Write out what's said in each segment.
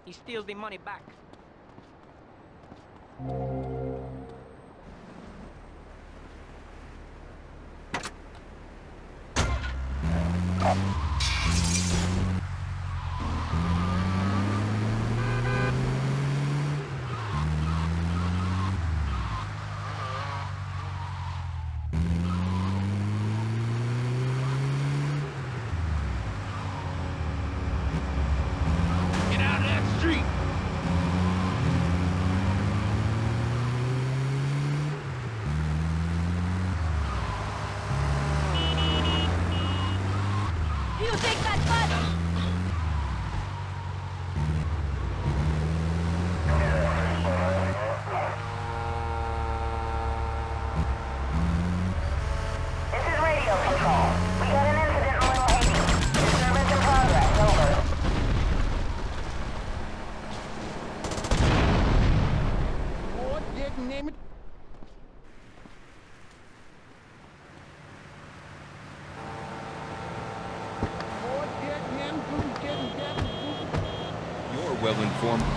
He steals the money back. Get out of that street! You take that bus! This is radio control. We got an incident in Little Haiti. Disturbance in progress. Over. What did name it? What did him do? Getting that? You're well informed.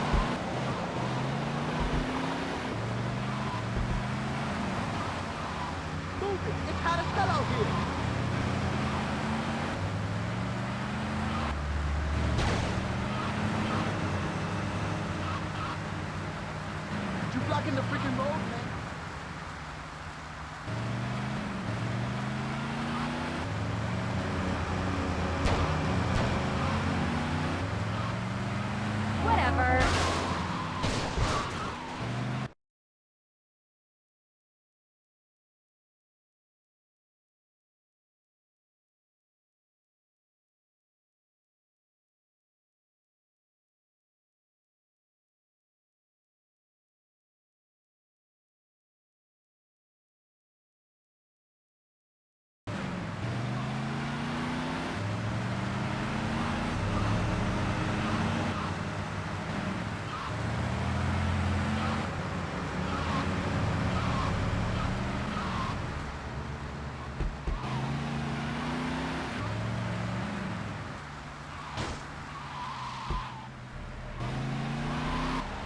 Move it. It's hot as hell out here. You blocking the freaking road, man. Whatever.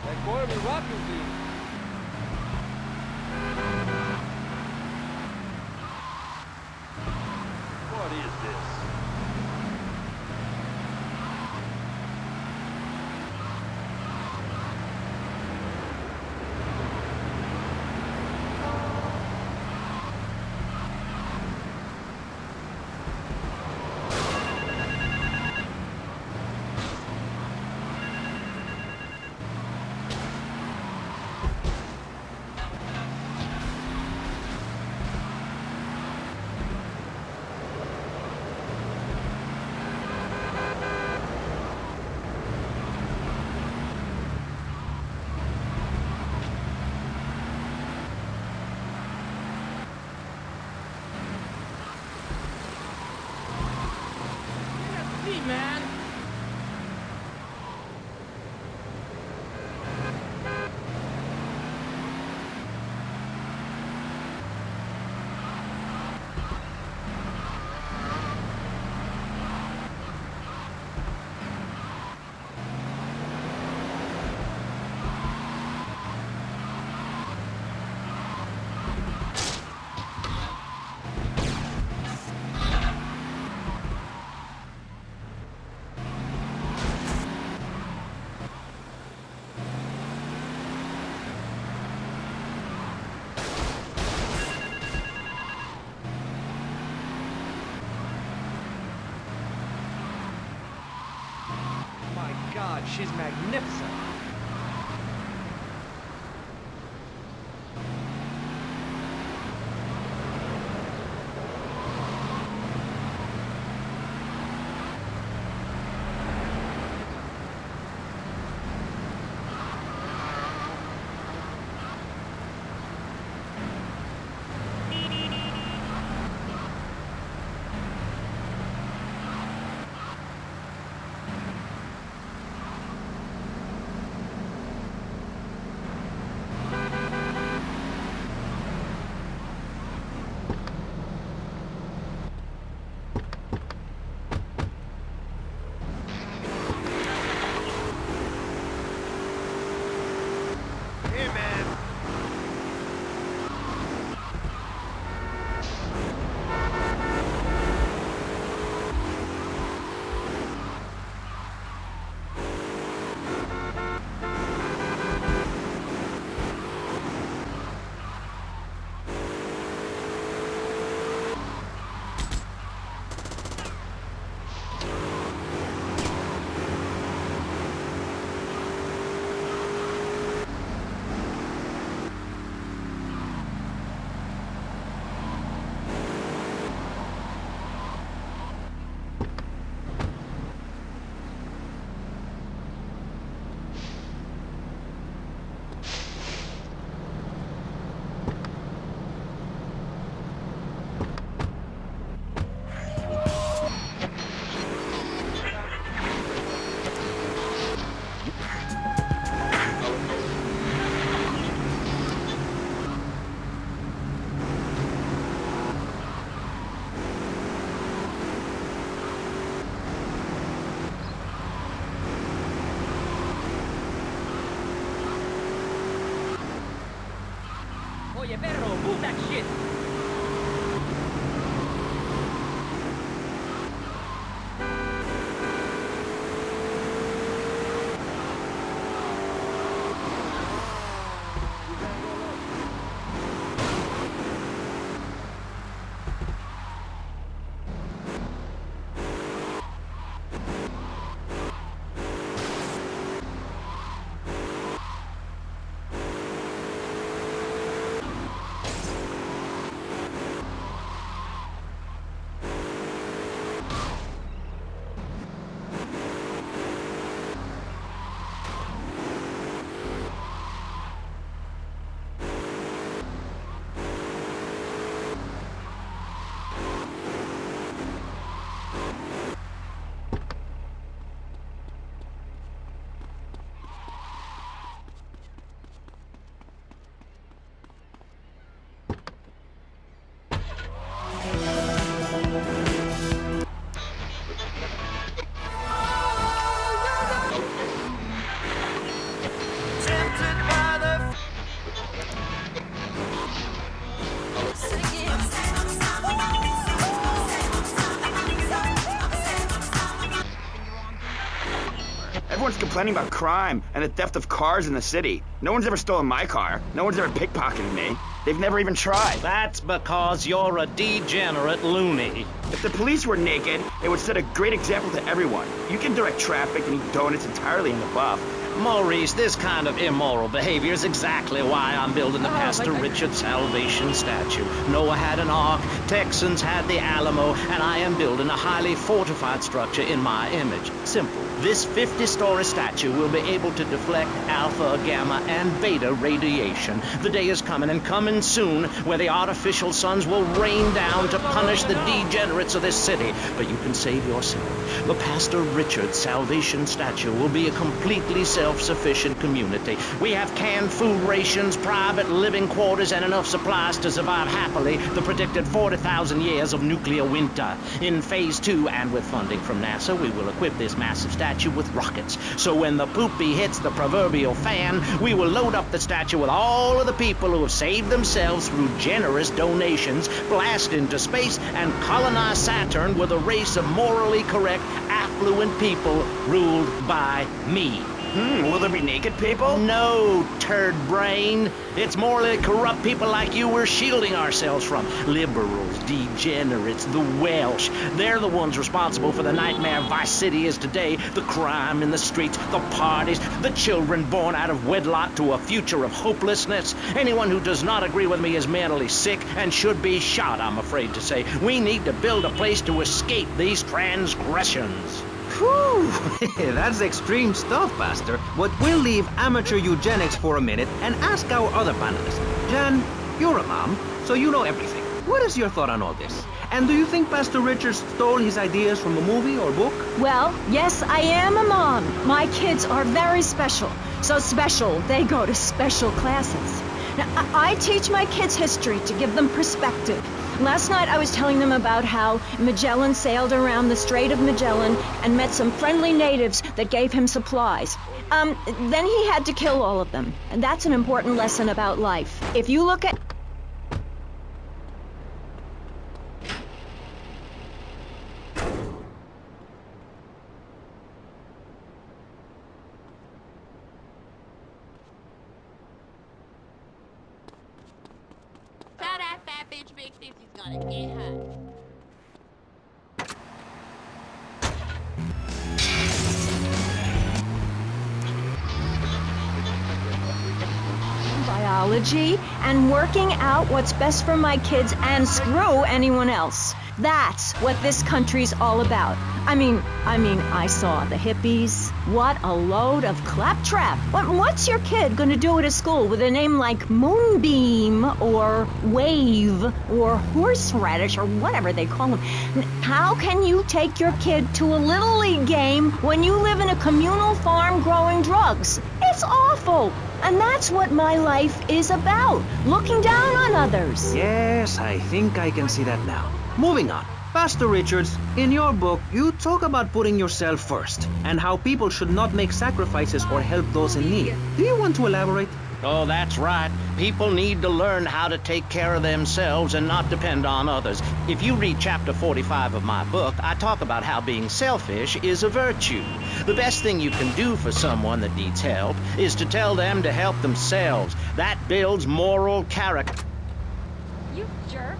That boy be rocking you. What is this? Man! My God, she's magnificent. Everyone's complaining about crime and the theft of cars in the city. No one's ever stolen my car. No one's ever pickpocketed me. They've never even tried. That's because you're a degenerate loony. If the police were naked, it would set a great example to everyone. You can direct traffic and eat donuts entirely in the buff. Maurice, this kind of immoral behavior is exactly why I'm building the Pastor Richard Salvation statue. Noah had an ark, Texans had the Alamo, and I am building a highly fortified structure in my image. Simple. This 50-story statue will be able to deflect alpha, gamma, and beta radiation. The day is coming, and coming soon, where the artificial suns will rain down to punish the degenerates of this city. But you can save yourself. The Pastor Richard Salvation statue will be a completely self-sufficient community. We have canned food rations, private living quarters, and enough supplies to survive happily the predicted 40,000 years of nuclear winter. In Phase 2, and with funding from NASA, we will equip this massive statue with rockets. So when the poopy hits the proverbial fan, we will load up the statue with all of the people who have saved themselves through generous donations, blast into space, and colonize Saturn with a race of morally correct, affluent people ruled by me. Will there be naked people? No, turd brain. It's morally corrupt people like you we're shielding ourselves from. Liberals, degenerates, the Welsh. They're the ones responsible for the nightmare Vice City is today. The crime in the streets, the parties, the children born out of wedlock to a future of hopelessness. Anyone who does not agree with me is mentally sick and should be shot, I'm afraid to say. We need to build a place to escape these transgressions. Whew, that's extreme stuff, Pastor. But we'll leave amateur eugenics for a minute and ask our other panelists. Jan, you're a mom, so you know everything. What is your thought on all this? And do you think Pastor Richard stole his ideas from a movie or book? Well, yes, I am a mom. My kids are very special. So special, they go to special classes. Now, I teach my kids history to give them perspective. Last night I was telling them about how Magellan sailed around the Strait of Magellan and met some friendly natives that gave him supplies. Then he had to kill all of them. And that's an important lesson about life. If you look at... Tell that fat bitch Big Sissy's gonna get her. biology and working out what's best for my kids and screw anyone else. That's what this country's all about. I mean, I saw the hippies. What a load of claptrap. What's your kid gonna do at a school with a name like Moonbeam or Wave or Horseradish or whatever they call them? How can you take your kid to a Little League game when you live in a communal farm growing drugs? It's awful. And that's what my life is about. Looking down on others. Yes, I think I can see that now. Moving on. Pastor Richards, in your book, you talk about putting yourself first and how people should not make sacrifices or help those in need. Do you want to elaborate? Oh, that's right. People need to learn how to take care of themselves and not depend on others. If you read chapter 45 of my book, I talk about how being selfish is a virtue. The best thing you can do for someone that needs help is to tell them to help themselves. That builds moral character. You jerk.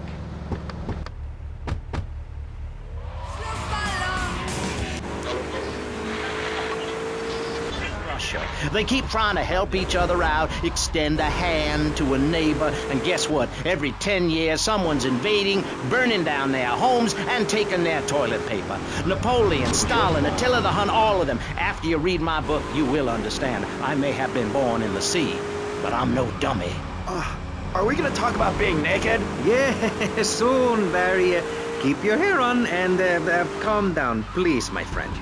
They keep trying to help each other out, extend a hand to a neighbor, and guess what? Every 10 years, someone's invading, burning down their homes, and taking their toilet paper. Napoleon, Stalin, Attila the Hun, all of them. After you read my book, you will understand. I may have been born in the sea, but I'm no dummy. Are we gonna talk about being naked? Yeah, soon, Barry. Keep your hair on and calm down, please, my friend.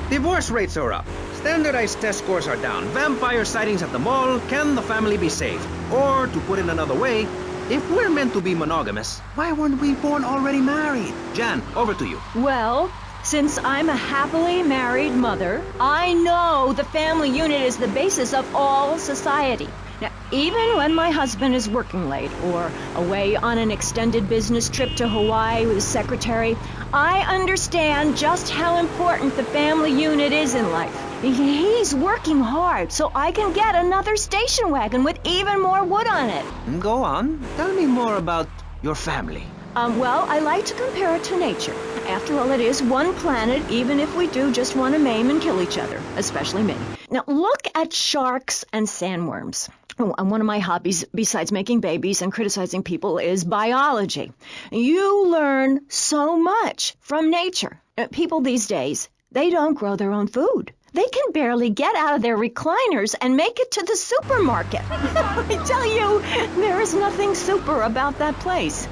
Divorce rates are up. Standardized test scores are down. Vampire sightings at the mall. Can the family be saved? Or, to put it another way, if we're meant to be monogamous, why weren't we born already married? Jan, over to you. Well, since I'm a happily married mother, I know the family unit is the basis of all society. Now, even when my husband is working late or away on an extended business trip to Hawaii with his secretary, I understand just how important the family unit is in life. He's working hard so I can get another station wagon with even more wood on it. Go on. Tell me more about your family. Well, I like to compare it to nature. After all, it is one planet, even if we do just want to maim and kill each other, especially me. Now, look at sharks and sandworms. Oh, and one of my hobbies, besides making babies and criticizing people, is biology. You learn so much from nature. People these days, they don't grow their own food. They can barely get out of their recliners and make it to the supermarket. I tell you, there is nothing super about that place.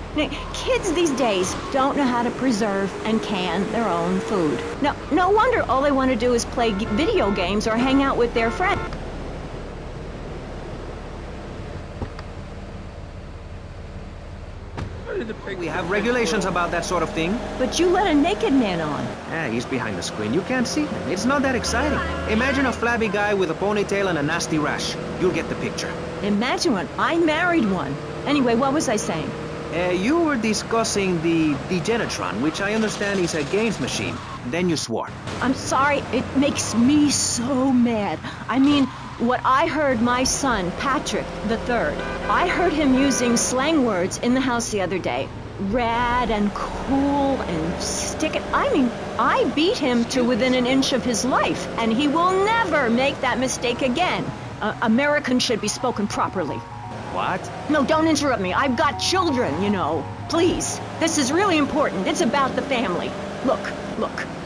Kids these days don't know how to preserve and can their own food. No wonder all they want to do is play video games or hang out with their friends. We have regulations about that sort of thing. But you let a naked man on. He's behind the screen. You can't see him. It's not that exciting. Imagine a flabby guy with a ponytail and a nasty rash. You'll get the picture. Imagine one. I married one. Anyway, what was I saying? You were discussing the Degenitron, which I understand is a games machine. Then you swore. I'm sorry. It makes me so mad. I mean, what I heard my son, Patrick III, I heard him using slang words in the house the other day. Rad and cool and stick it. I mean, I beat him to within an inch of his life, and he will never make that mistake again. Americans should be spoken properly. What? No, don't interrupt me. I've got children, you know. Please. This is really important. It's about the family. Look.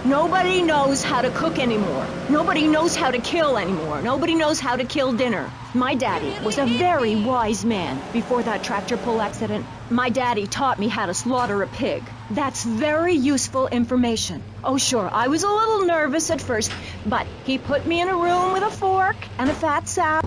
Nobody knows how to cook anymore. Nobody knows how to kill anymore. Nobody knows how to kill dinner. My daddy was a very wise man. Before that tractor pull accident, my daddy taught me how to slaughter a pig. That's very useful information. Oh, sure, I was a little nervous at first, but he put me in a room with a fork and a fat sow.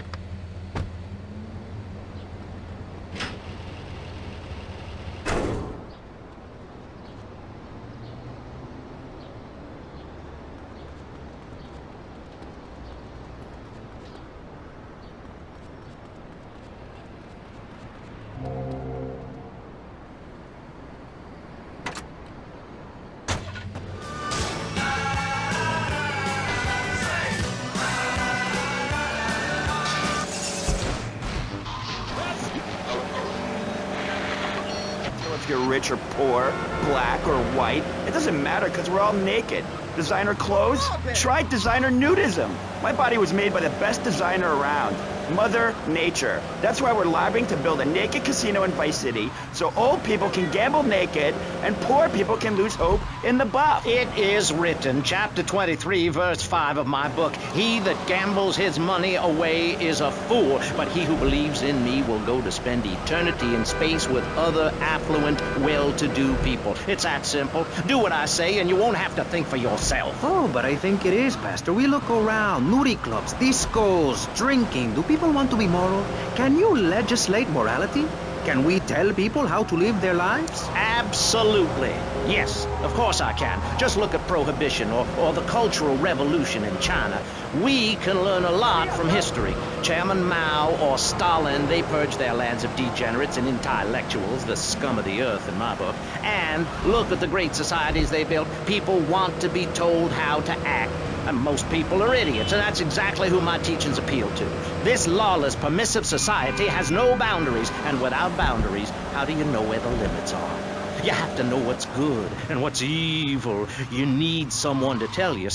If you're rich or poor, black or white, it doesn't matter because we're all naked. Designer clothes? Try designer nudism. My body was made by the best designer around, Mother Nature. That's why we're lobbying to build a naked casino in Vice City so old people can gamble naked and poor people can lose hope in the buff. It is written, chapter 23, verse 5 of my book, "He that gambles his money away is a fool, but he who believes in me will go to spend eternity in space with other affluent, well-to-do people." It's that simple. Do what I say and you won't have to think for yourself. Oh, but I think it is, Pastor. We look around. Nudie clubs, discos, drinking. Do people want to be moral? Can you legislate morality? Can we tell people how to live their lives? Absolutely. Yes, of course I can. Just look at Prohibition or the Cultural Revolution in China. We can learn a lot from history. Chairman Mao or Stalin, they purged their lands of degenerates and intellectuals, the scum of the earth in my book. And look at the great societies they built. People want to be told how to act. And most people are idiots, and that's exactly who my teachings appeal to. This lawless, permissive society has no boundaries, and without boundaries, how do you know where the limits are? You have to know what's good and what's evil. You need someone to tell you.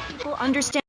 People understand.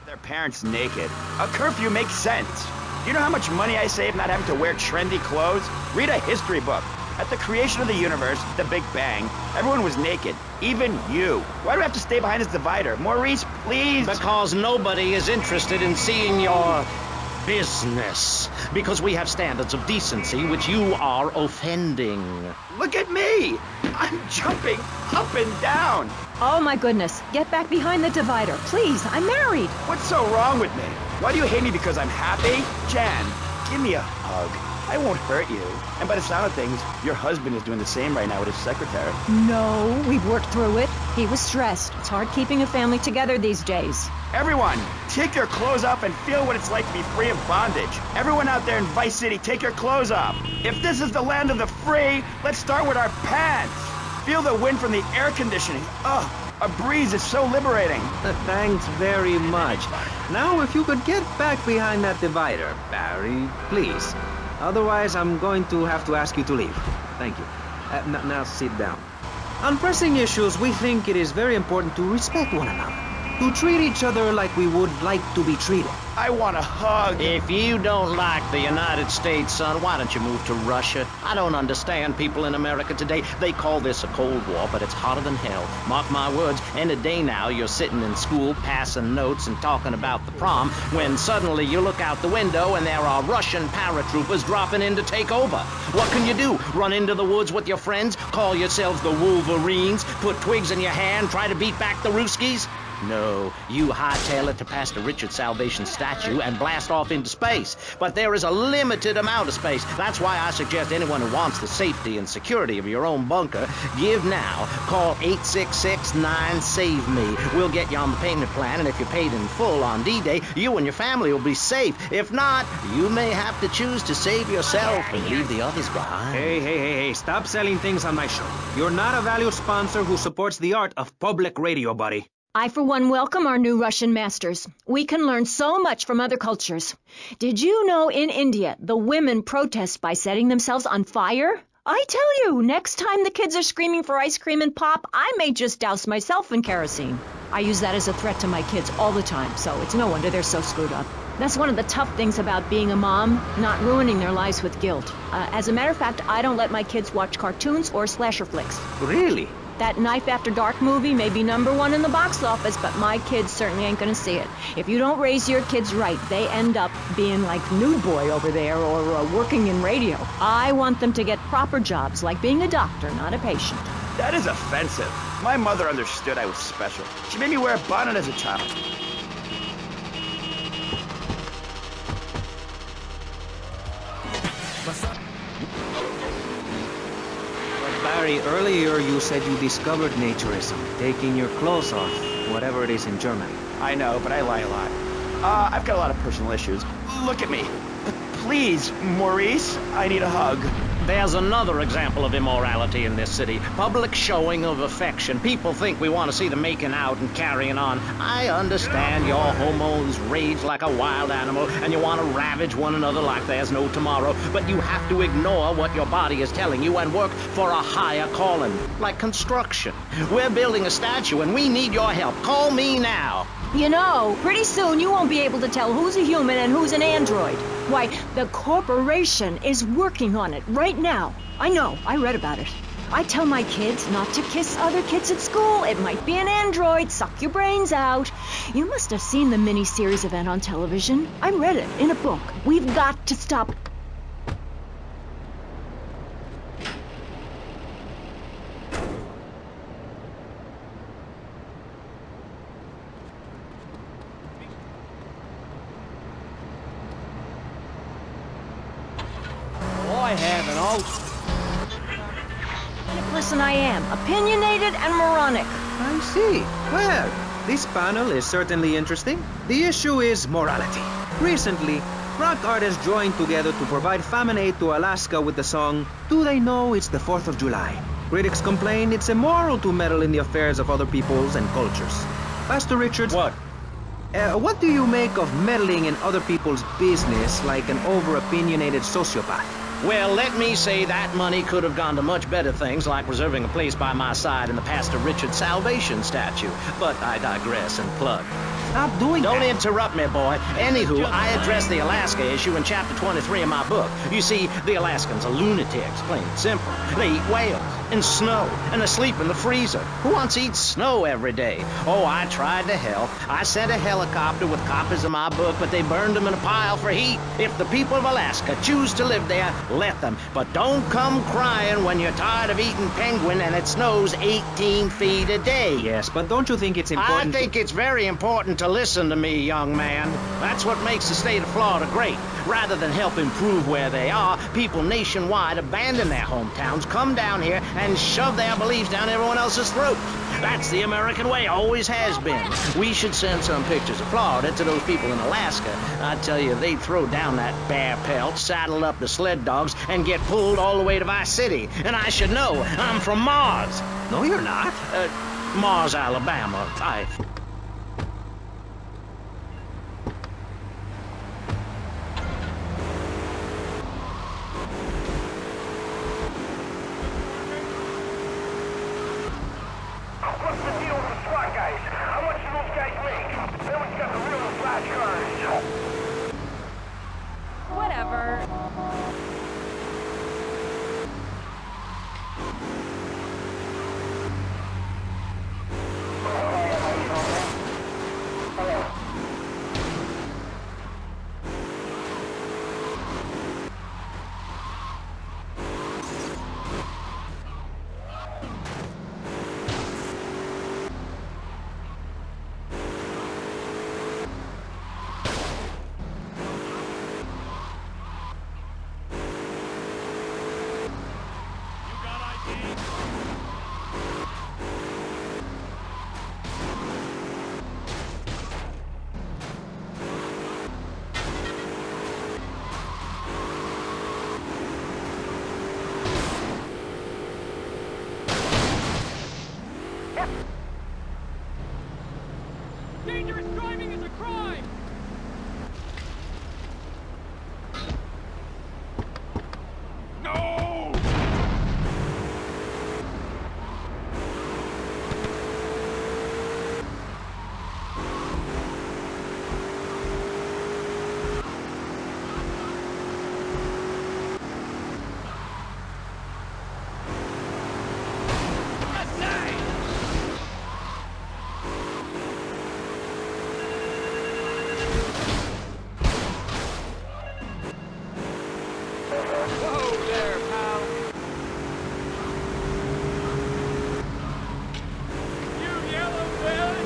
Their parents naked. A curfew makes sense. Do you know how much money I save not having to wear trendy clothes? Read a history book. At the creation of the universe, the Big Bang, everyone was naked. Even you. Why do I have to stay behind this divider? Maurice, please! Because nobody is interested in seeing your business. Because we have standards of decency which you are offending. Look at me! I'm jumping up and down! Oh my goodness, get back behind the divider, please. I'm married. What's so wrong with me? Why do you hate me because I'm happy? Jan, give me a hug. I won't hurt you. And by the sound of things, your husband is doing the same right now with his secretary. No, we've worked through it. He was stressed. It's hard keeping a family together these days. Everyone, take your clothes off and feel what it's like to be free of bondage. Everyone out there in Vice City, take your clothes off. If this is the land of the free, let's start with our pants. Feel the wind from the air conditioning. Ugh, a breeze is so liberating. Thanks very much. Now, if you could get back behind that divider, Barry, please. Otherwise, I'm going to have to ask you to leave. Thank you. Now sit down. On pressing issues, we think it is very important to respect one another. To treat each other like we would like to be treated. I want a hug. If you don't like the United States, son, why don't you move to Russia? I don't understand people in America today. They call this a Cold War, but it's hotter than hell. Mark my words, any day now you're sitting in school passing notes and talking about the prom when suddenly you look out the window and there are Russian paratroopers dropping in to take over. What can you do? Run into the woods with your friends? Call yourselves the Wolverines? Put twigs in your hair and try to beat back the Ruskies? No, you hightail it to Pastor Richard's Salvation statue and blast off into space. But there is a limited amount of space. That's why I suggest anyone who wants the safety and security of your own bunker, give now. Call 866-9-SAVE-ME. We'll get you on the payment plan, and if you're paid in full on D-Day, you and your family will be safe. If not, you may have to choose to save yourself and leave the others behind. Hey, stop selling things on my show. You're not a valued sponsor who supports the art of public radio, buddy. I, for one, welcome our new Russian masters. We can learn so much from other cultures. Did you know in India, the women protest by setting themselves on fire? I tell you, next time the kids are screaming for ice cream and pop, I may just douse myself in kerosene. I use that as a threat to my kids all the time, so it's no wonder they're so screwed up. That's one of the tough things about being a mom, not ruining their lives with guilt. As a matter of fact, I don't let my kids watch cartoons or slasher flicks. Really? That Knife After Dark movie may be #1 in the box office, but my kids certainly ain't gonna see it. If you don't raise your kids right, they end up being like Nude Boy over there or working in radio. I want them to get proper jobs, like being a doctor, not a patient. That is offensive. My mother understood I was special. She made me wear a bonnet as a child. Barry, earlier you said you discovered naturism, taking your clothes off, whatever it is in Germany. I know, but I lie a lot. I've got a lot of personal issues. Look at me. Please, Maurice, I need a hug. There's another example of immorality in this city. Public showing of affection. People think we want to see them making out and carrying on. I understand your hormones rage like a wild animal and you want to ravage one another like there's no tomorrow, but you have to ignore what your body is telling you and work for a higher calling, like construction. We're building a statue and we need your help. Call me now. You know, pretty soon you won't be able to tell who's a human and who's an android. Why, the corporation is working on it right now. I know, I read about it. I tell my kids not to kiss other kids at school. It might be an android, suck your brains out. You must have seen the mini-series event on television. I read it in a book. We've got to stop. I have an old... Person I am, opinionated and moronic. I see. Well, this panel is certainly interesting. The issue is morality. Recently, rock artists joined together to provide famine aid to Alaska with the song, Do They Know It's the 4th of July? Critics complain it's immoral to meddle in the affairs of other peoples and cultures. Pastor Richards... What? What do you make of meddling in other people's business like an over-opinionated sociopath? Well, let me say that money could have gone to much better things, like reserving a place by my side in the Pastor Richard Salvation statue. But I digress and plug. Stop doing Don't that. interrupt me, boy. Anywho, I addressed the Alaska issue in chapter 23 of my book. You see, the Alaskans are lunatics, plain and simple. They eat whales and snow, and they sleep in the freezer. Who wants to eat snow every day? Oh, I tried to help. I sent a helicopter with copies of my book, but they burned them in a pile for heat. If the people of Alaska choose to live there, let them. But don't come crying when you're tired of eating penguin and it snows 18 feet a day. Yes, but don't you think it's important I think it's very important to listen to me, young man. That's what makes the state of Florida great. Rather than help improve where they are, people nationwide abandon their hometowns, come down here, and shove their beliefs down everyone else's throats. That's the American way, always has been. We should send some pictures of Florida to those people in Alaska. I tell you, they'd throw down that bear pelt, saddle up the sled dogs, and get pulled all the way to Vice City. And I should know, I'm from Mars. No, you're not. Mars, Alabama. What's the deal with the SWAT guys? How much do those guys make? Then we got the real flash cars. Whatever. Dangerous driving is a crime! No! Whoa there, pal! You yellow belly!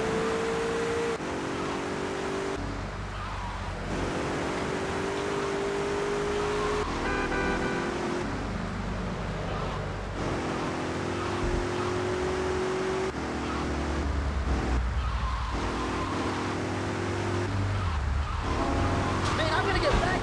Man, I'm gonna get back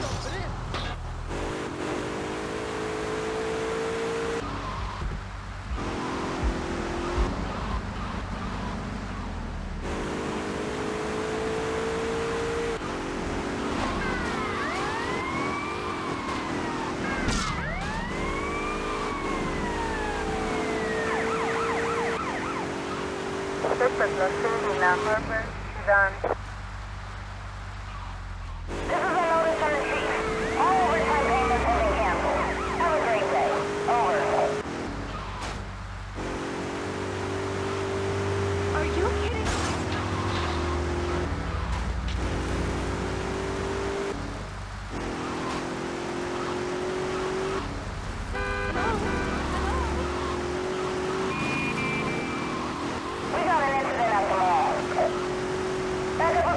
up for this. This is a notice from the chief. All overtime payments have been canceled. Have a great day. Over. Are you kidding? We got an incident at the mall. Backup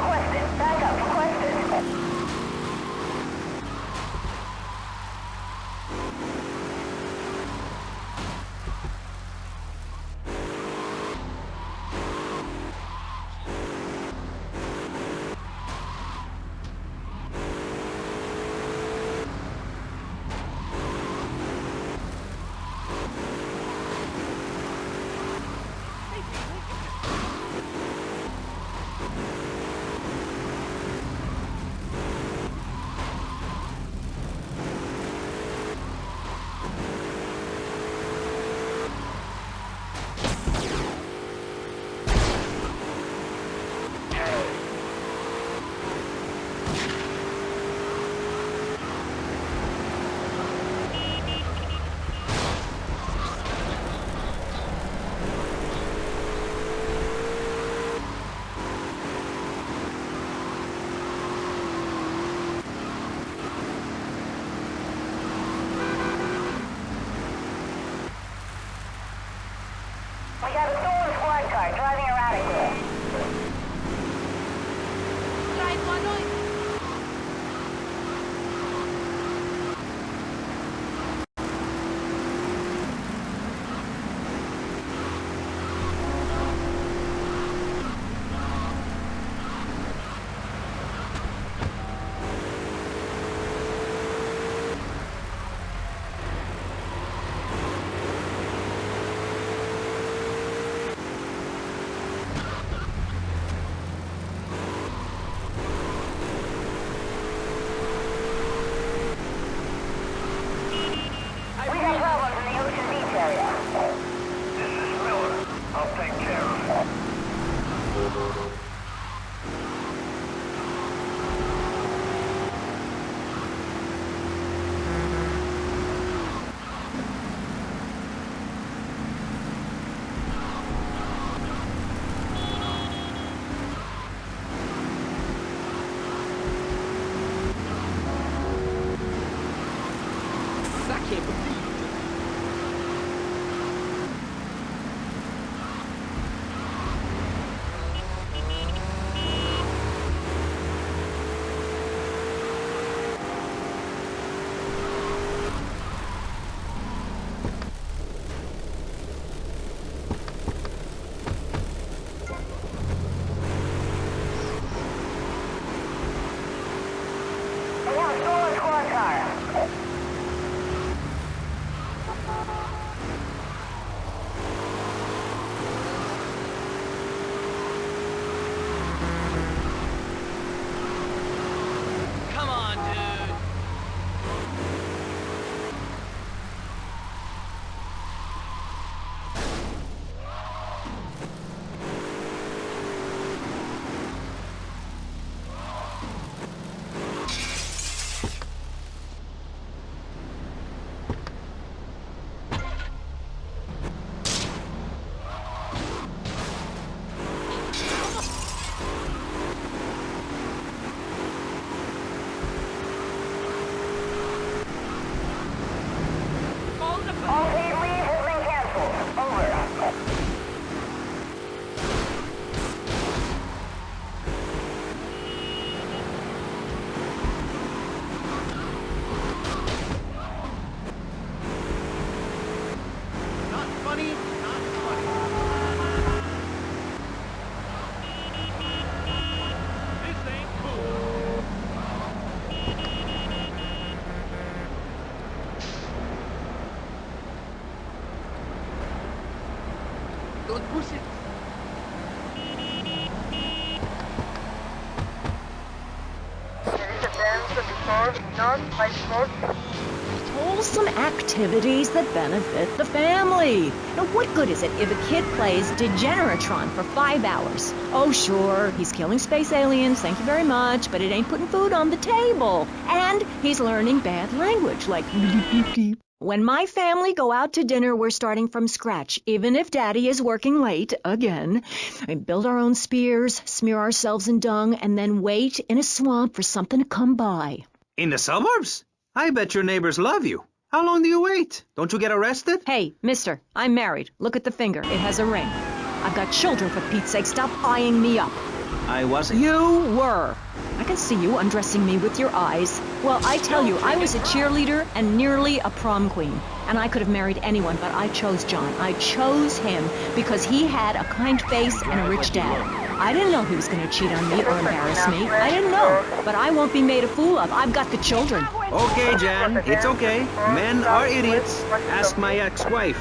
have a stolen squad car driving erratically. Traigo a noite. We have problems in the Ocean Beach area. This is Miller. I'll take care of it. I can't believe it. We have a stolen squad car. Come on, dude. All paid leave has been canceled. Over. Not funny, not funny. This ain't cool. Don't push it. Wholesome activities that benefit the family. Now, what good is it if a kid plays Degeneratron for 5 hours? Oh, sure, he's killing space aliens, thank you very much, but it ain't putting food on the table. And he's learning bad language, like when my family go out to dinner, we're starting from scratch, even if Daddy is working late, again. We build our own spears, smear ourselves in dung, and then wait in a swamp for something to come by. In the suburbs? I bet your neighbors love you. How long do you wait? Don't you get arrested? Hey, mister, I'm married. Look at the finger. It has a ring. I've got children, for Pete's sake. Stop eyeing me up. I wasn't. You were. I can see you undressing me with your eyes. Well, I tell you, I was a cheerleader and nearly a prom queen. And I could have married anyone, but I chose John. I chose him because he had a kind face and a rich dad. I didn't know he was going to cheat on me or embarrass me. I didn't know. But I won't be made a fool of. I've got the children. Okay, Jan, it's okay. Men are idiots. Ask my ex-wife.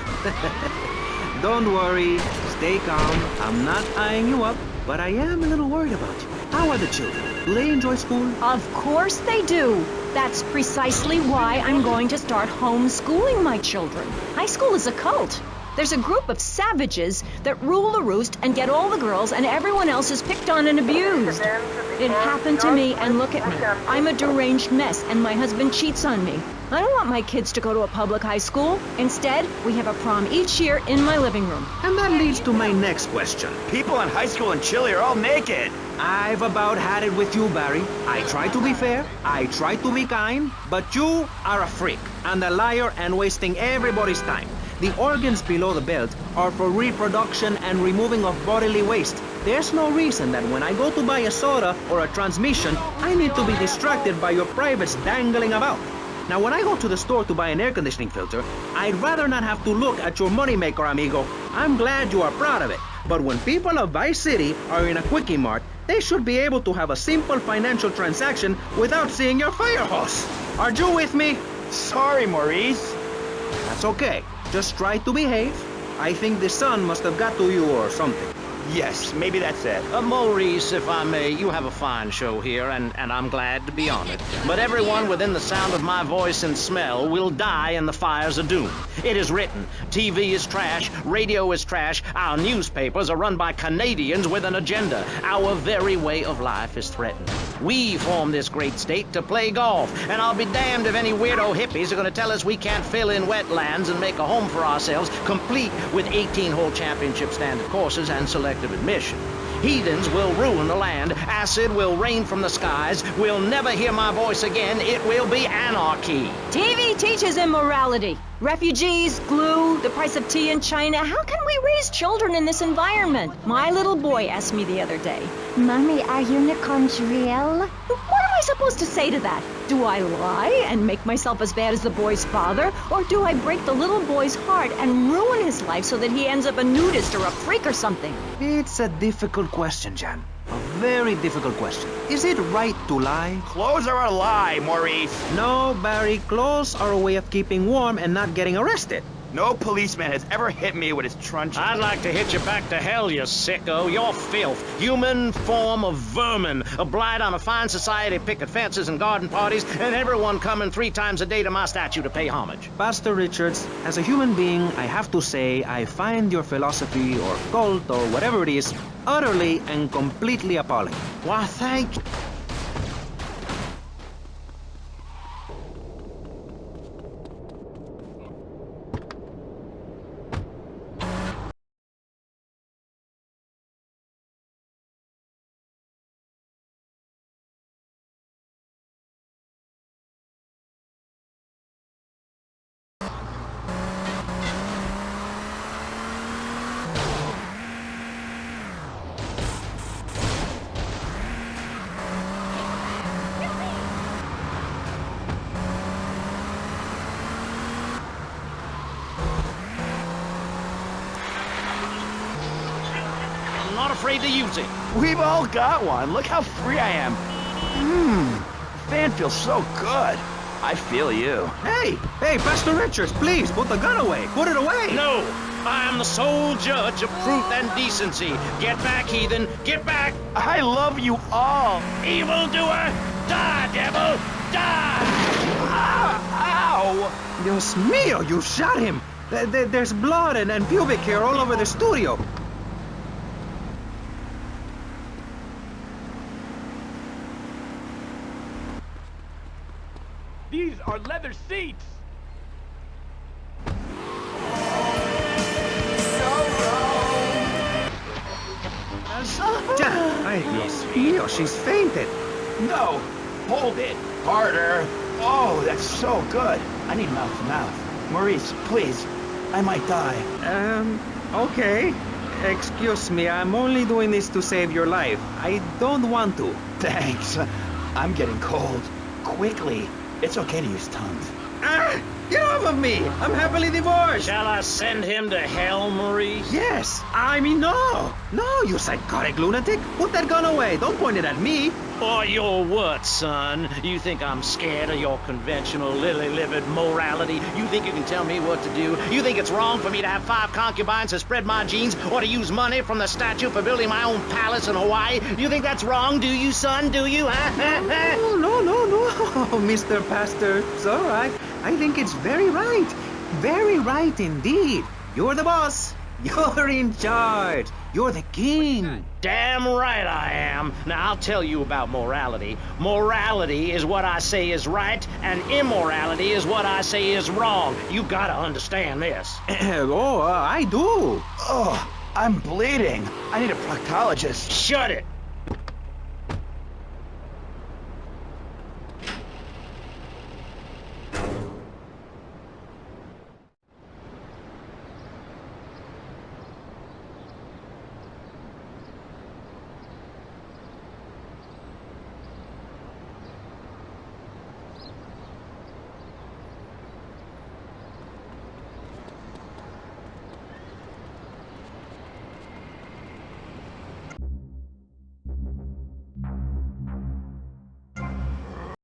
Don't worry. Stay calm. I'm not eyeing you up, but I am a little worried about you. How are the children? Do they enjoy school? Of course they do. That's precisely why I'm going to start homeschooling my children. High school is a cult. There's a group of savages that rule the roost and get all the girls, and everyone else is picked on and abused. It happened to me, and look at me. I'm a deranged mess, and my husband cheats on me. I don't want my kids to go to a public high school. Instead, we have a prom each year in my living room. And that leads to my next question. People in high school in Chile are all naked. I've about had it with you, Barry. I try to be fair, I try to be kind, but you are a freak and a liar and wasting everybody's time. The organs below the belt are for reproduction and removing of bodily waste. There's no reason that when I go to buy a soda or a transmission, I need to be distracted by your privates dangling about. Now, when I go to the store to buy an air conditioning filter, I'd rather not have to look at your moneymaker, amigo. I'm glad you are proud of it. But when people of Vice City are in a Quickie Mart, they should be able to have a simple financial transaction without seeing your fire hose. Are you with me? Sorry, Maurice. That's okay. Just try to behave. I think the sun must have got to you or something. Yes, maybe that's it. Maurice, if I may, you have a fine show here, and I'm glad to be on it. But everyone within the sound of my voice and smell will die in the fires of doom. It is written, TV is trash, radio is trash, our newspapers are run by Canadians with an agenda. Our very way of life is threatened. We formed this great state to play golf, and I'll be damned if any weirdo hippies are going to tell us we can't fill in wetlands and make a home for ourselves, complete with 18-hole championship standard courses and selective admission. Heathens will ruin the land, acid will rain from the skies, we'll never hear my voice again, it will be anarchy. TV teaches immorality. Refugees, glue, the price of tea in China. How can we raise children in this environment? My little boy asked me the other day, Mommy, are unicorns real? What am I supposed to say to that? Do I lie and make myself as bad as the boy's father? Or do I break the little boy's heart and ruin his life so that he ends up a nudist or a freak or something? It's a difficult question, Jan. A very difficult question. Is it right to lie? Clothes are a lie, Maurice. No, Barry, clothes are a way of keeping warm and not getting arrested. No policeman has ever hit me with his truncheon. I'd like to hit you back to hell, you sicko. You're filth. Human form of vermin. A blight on a fine society, picket fences and garden parties, and everyone coming 3 times a day to my statue to pay homage. Pastor Richards, as a human being, I have to say I find your philosophy or cult or whatever it is utterly and completely appalling. Why, thank you. Not afraid to use it. We've all got one. Look how free I am. Fan feels so good. I feel you. Hey, Pastor Richards, please, put the gun away. Put it away. No, I am the sole judge of truth and decency. Get back, heathen. Get back. I love you all. Evildoer, die, devil, die. Ow! Dios mío, you shot him. There's blood and pubic hair all over the studio. These are leather seats! Ay, Dios mío, she's fainted. No! Hold it! Harder! Oh, that's so good! I need mouth to mouth. Maurice, please. I might die. Okay. Excuse me, I'm only doing this to save your life. I don't want to. Thanks. I'm getting cold. Quickly. It's okay to use tongues. Get off of me! I'm happily divorced! Shall I send him to hell, Maurice? Yes! I mean, no! No, you psychotic lunatic! Put that gun away! Don't point it at me! Or your what, son? You think I'm scared of your conventional lily-livered morality? You think you can tell me what to do? You think it's wrong for me to have 5 concubines to spread my genes or to use money from the statue for building my own palace in Hawaii? You think that's wrong, do you, son? Do you? No, Mr. Pastor. It's all right. I think it's very right. Very right indeed. You're the boss. You're in charge. You're the king. Damn right I am. Now, I'll tell you about morality. Morality is what I say is right, and immorality is what I say is wrong. You gotta understand this. I do. Oh, I'm bleeding. I need a proctologist. Shut it.